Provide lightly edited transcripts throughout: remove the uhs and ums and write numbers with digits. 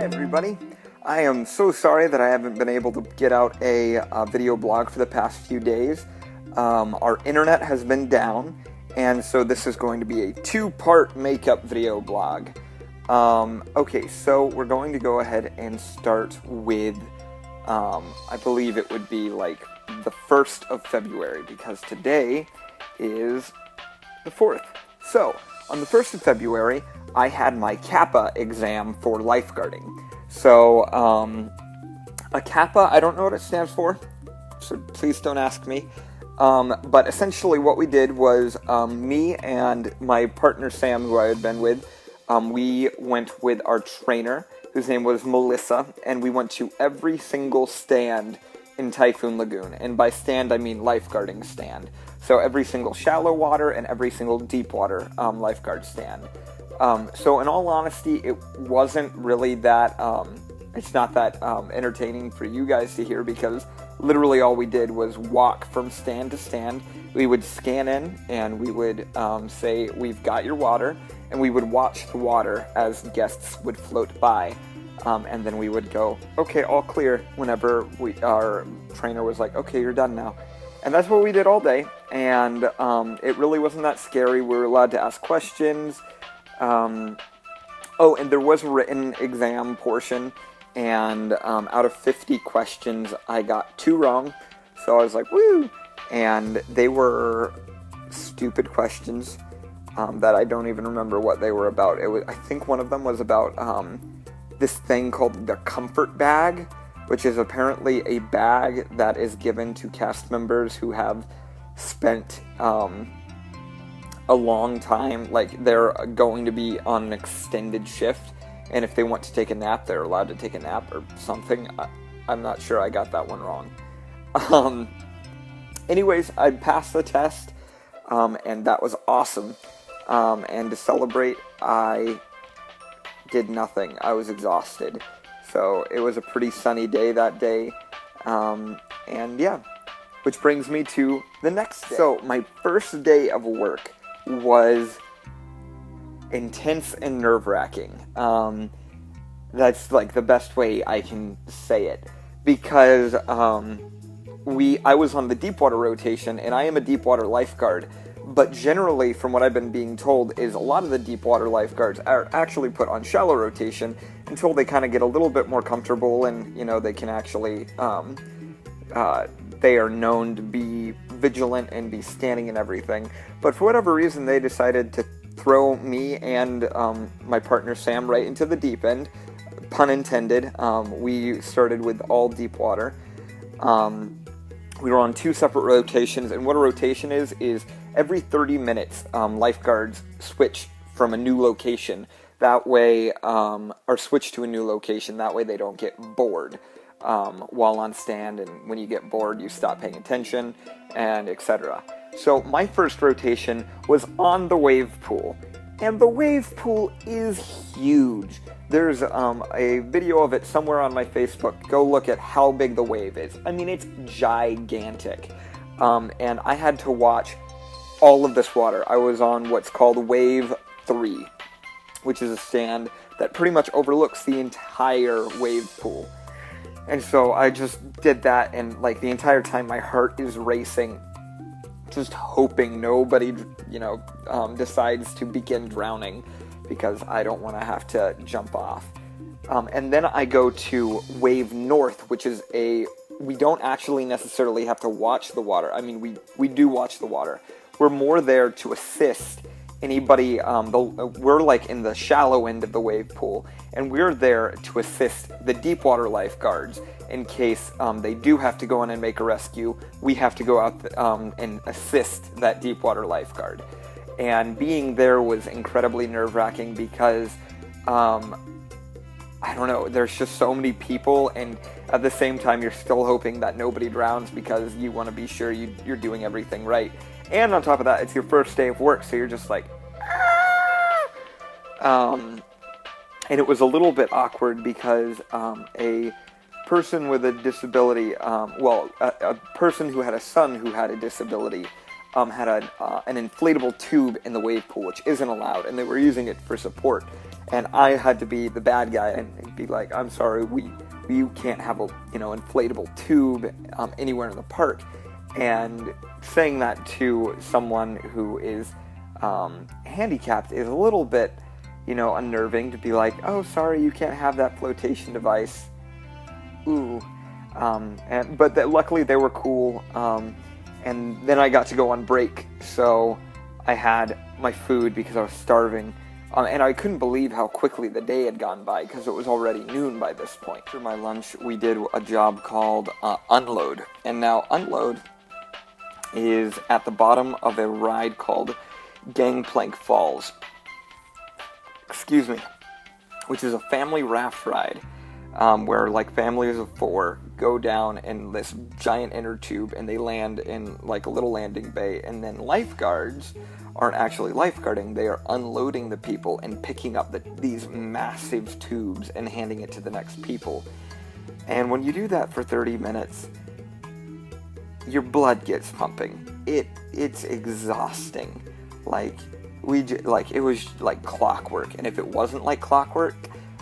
everybody. I am so sorry that I haven't been able to get out a video blog for the past few days. Our internet has been down, and so this is going to be a two-part makeup video blog. Okay, so we're going to go ahead and start with, I believe it would be like the 1st of February, because today is the 4th. So, on the 1st of February, I had my CAPA exam for lifeguarding. So, a CAPA, I don't know what it stands for, so please don't ask me. But essentially what we did was, me and my partner Sam, who I had been with, we went with our trainer, whose name was Melissa, and we went to every single stand in Typhoon Lagoon. And by stand, I mean lifeguarding stand. So every single shallow water and every single deep water lifeguard stand. So in all honesty, it wasn't really that, it's not that entertaining for you guys to hear, because literally all we did was walk from stand to stand. We would scan in and we would say, "We've got your water," and we would watch the water as guests would float by. And then we would go, "Okay, all clear," whenever our trainer was like, "Okay, you're done now." And that's what we did all day, and it really wasn't that scary. We were allowed to ask questions. Oh, and there was a written exam portion, and out of 50 questions, I got 2 wrong, so I was like, woo! And they were stupid questions that I don't even remember what they were about. I think one of them was about this thing called the comfort bag, which is apparently a bag that is given to cast members who have spent a long time, like they're going to be on an extended shift, and if they want to take a nap, they're allowed to take a nap or something. I'm not sure, I got that one wrong. Anyways, I passed the test, and that was awesome. And to celebrate, I did nothing. I was exhausted. So it was a pretty sunny day that day, and yeah, which brings me to the next day. So my first day of work was intense and nerve-wracking. That's like the best way I can say it, because I was on the deepwater rotation, and I am a deepwater lifeguard. But generally, from what I've been being told, is a lot of the deepwater lifeguards are actually put on shallow rotation until they kind of get a little bit more comfortable, and, you know, they can actually, they are known to be vigilant and be standing and everything. But for whatever reason, they decided to throw me and my partner Sam right into the deep end, pun intended. We started with all deep water. We were on 2 separate rotations, and what a rotation is every 30 minutes, lifeguards switch from a new location. That way, or switch to a new location. That way they don't get bored while on stand, and when you get bored, you stop paying attention, and etc. So my first rotation was on the wave pool, and the wave pool is huge. There's a video of it somewhere on my Facebook. Go look at how big the wave is. I mean, it's gigantic. And I had to watch all of this water. I was on what's called Wave 3, which is a stand that pretty much overlooks the entire wave pool. And so I just did that, and like the entire time my heart is racing, just hoping nobody, you know, decides to begin drowning, because I don't want to have to jump off. And then I go to Wave North, which is we don't actually necessarily have to watch the water. I mean, we do watch the water. We're more there to assist anybody, we're like in the shallow end of the wave pool, and we're there to assist the deep water lifeguards in case they do have to go in and make a rescue. We have to go out and assist that deep water lifeguard. And being there was incredibly nerve-wracking because, I don't know, there's just so many people, and at the same time you're still hoping that nobody drowns because you want to be sure you're doing everything right. And on top of that, it's your first day of work, so you're just like, and it was a little bit awkward because a person with a disability, a person who had a son who had a disability, had an inflatable tube in the wave pool, which isn't allowed, and they were using it for support. And I had to be the bad guy and be like, I'm sorry, you can't have a inflatable tube anywhere in the park. And saying that to someone who is handicapped is a little bit, unnerving, to be like, oh, sorry, you can't have that flotation device. Ooh. But luckily they were cool. And then I got to go on break, so I had my food because I was starving. And I couldn't believe how quickly the day had gone by, because it was already noon by this point. After my lunch, we did a job called Unload. And now Unload is at the bottom of a ride called Gangplank Falls. Excuse me. Which is a family raft ride, where families of 4 go down in this giant inner tube, and they land in a little landing bay, and then lifeguards aren't actually lifeguarding, they are unloading the people and picking up these massive tubes and handing it to the next people. And when you do that for 30 minutes, your blood gets pumping. It's exhausting. It was like clockwork, and if it wasn't like clockwork,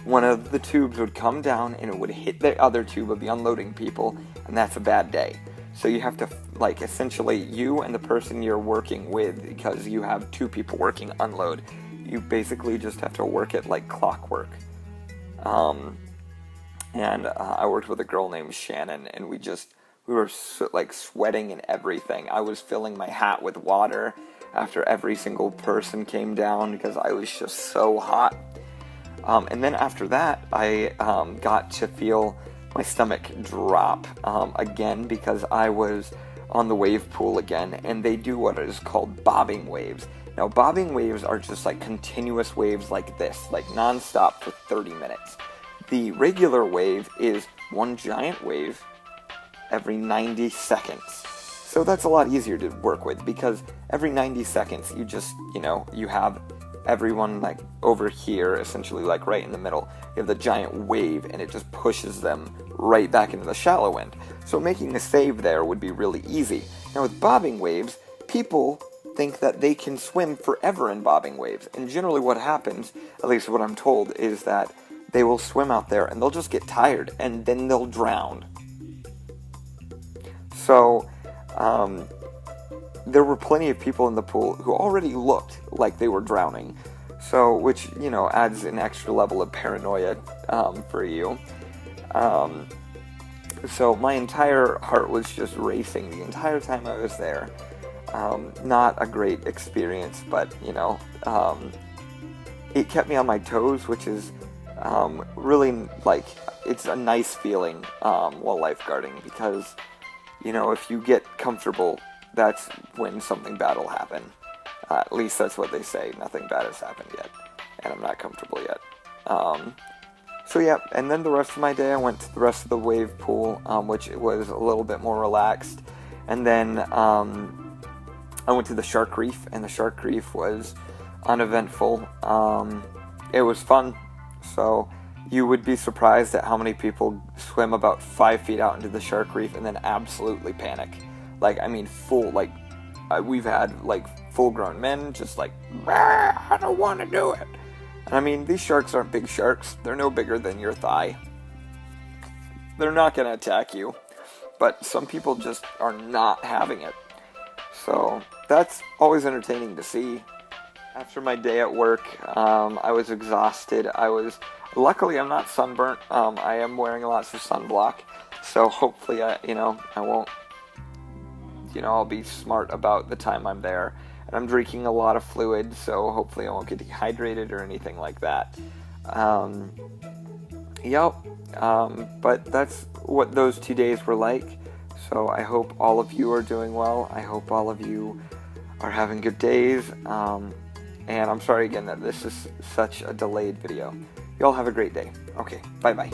one of the tubes would come down and it would hit the other tube of the unloading people, and that's a bad day. So you have to, essentially, you and the person you're working with, because you have 2 people working unload, you basically just have to work it like clockwork. And I worked with a girl named Shannon, and we were sweating and everything. I was filling my hat with water after every single person came down, because I was just so hot. And then after that, I got to feel my stomach drop again, because I was on the wave pool again, and they do what is called bobbing waves. Now, bobbing waves are just continuous waves like this, non-stop for 30 minutes. The regular wave is one giant wave every 90 seconds. So that's a lot easier to work with, because every 90 seconds you just, you have everyone over here, essentially right in the middle. You have the giant wave, and it just pushes them right back into the shallow end. So making a save there would be really easy. Now with bobbing waves, people think that they can swim forever in bobbing waves. And generally what happens, at least what I'm told, is that they will swim out there and they'll just get tired, and then they'll drown. So, there were plenty of people in the pool who already looked like they were drowning, so which adds an extra level of paranoia for you. So my entire heart was just racing the entire time I was there. Not a great experience, but it kept me on my toes, which is really it's a nice feeling while lifeguarding, because if you get comfortable, that's when something bad will happen. At least that's what they say. Nothing bad has happened yet, and I'm not comfortable yet. So yeah, and then the rest of my day I went to the rest of the wave pool, which was a little bit more relaxed. And then I went to the Shark Reef, and the Shark Reef was uneventful. It was fun. So you would be surprised at how many people swim about 5 feet out into the Shark Reef and then absolutely panic. We've had full-grown men just I don't want to do it. And these sharks aren't big sharks. They're no bigger than your thigh. They're not going to attack you. But some people just are not having it. So that's always entertaining to see. After my day at work, I was exhausted. Luckily I'm not sunburnt. I am wearing lots of sunblock. So hopefully I won't, I'll be smart about the time I'm there. And I'm drinking a lot of fluid, so hopefully I won't get dehydrated or anything like that. But that's what those 2 days were like. So I hope all of you are doing well. I hope all of you are having good days. And I'm sorry again that this is such a delayed video. Y'all have a great day. Okay, bye-bye.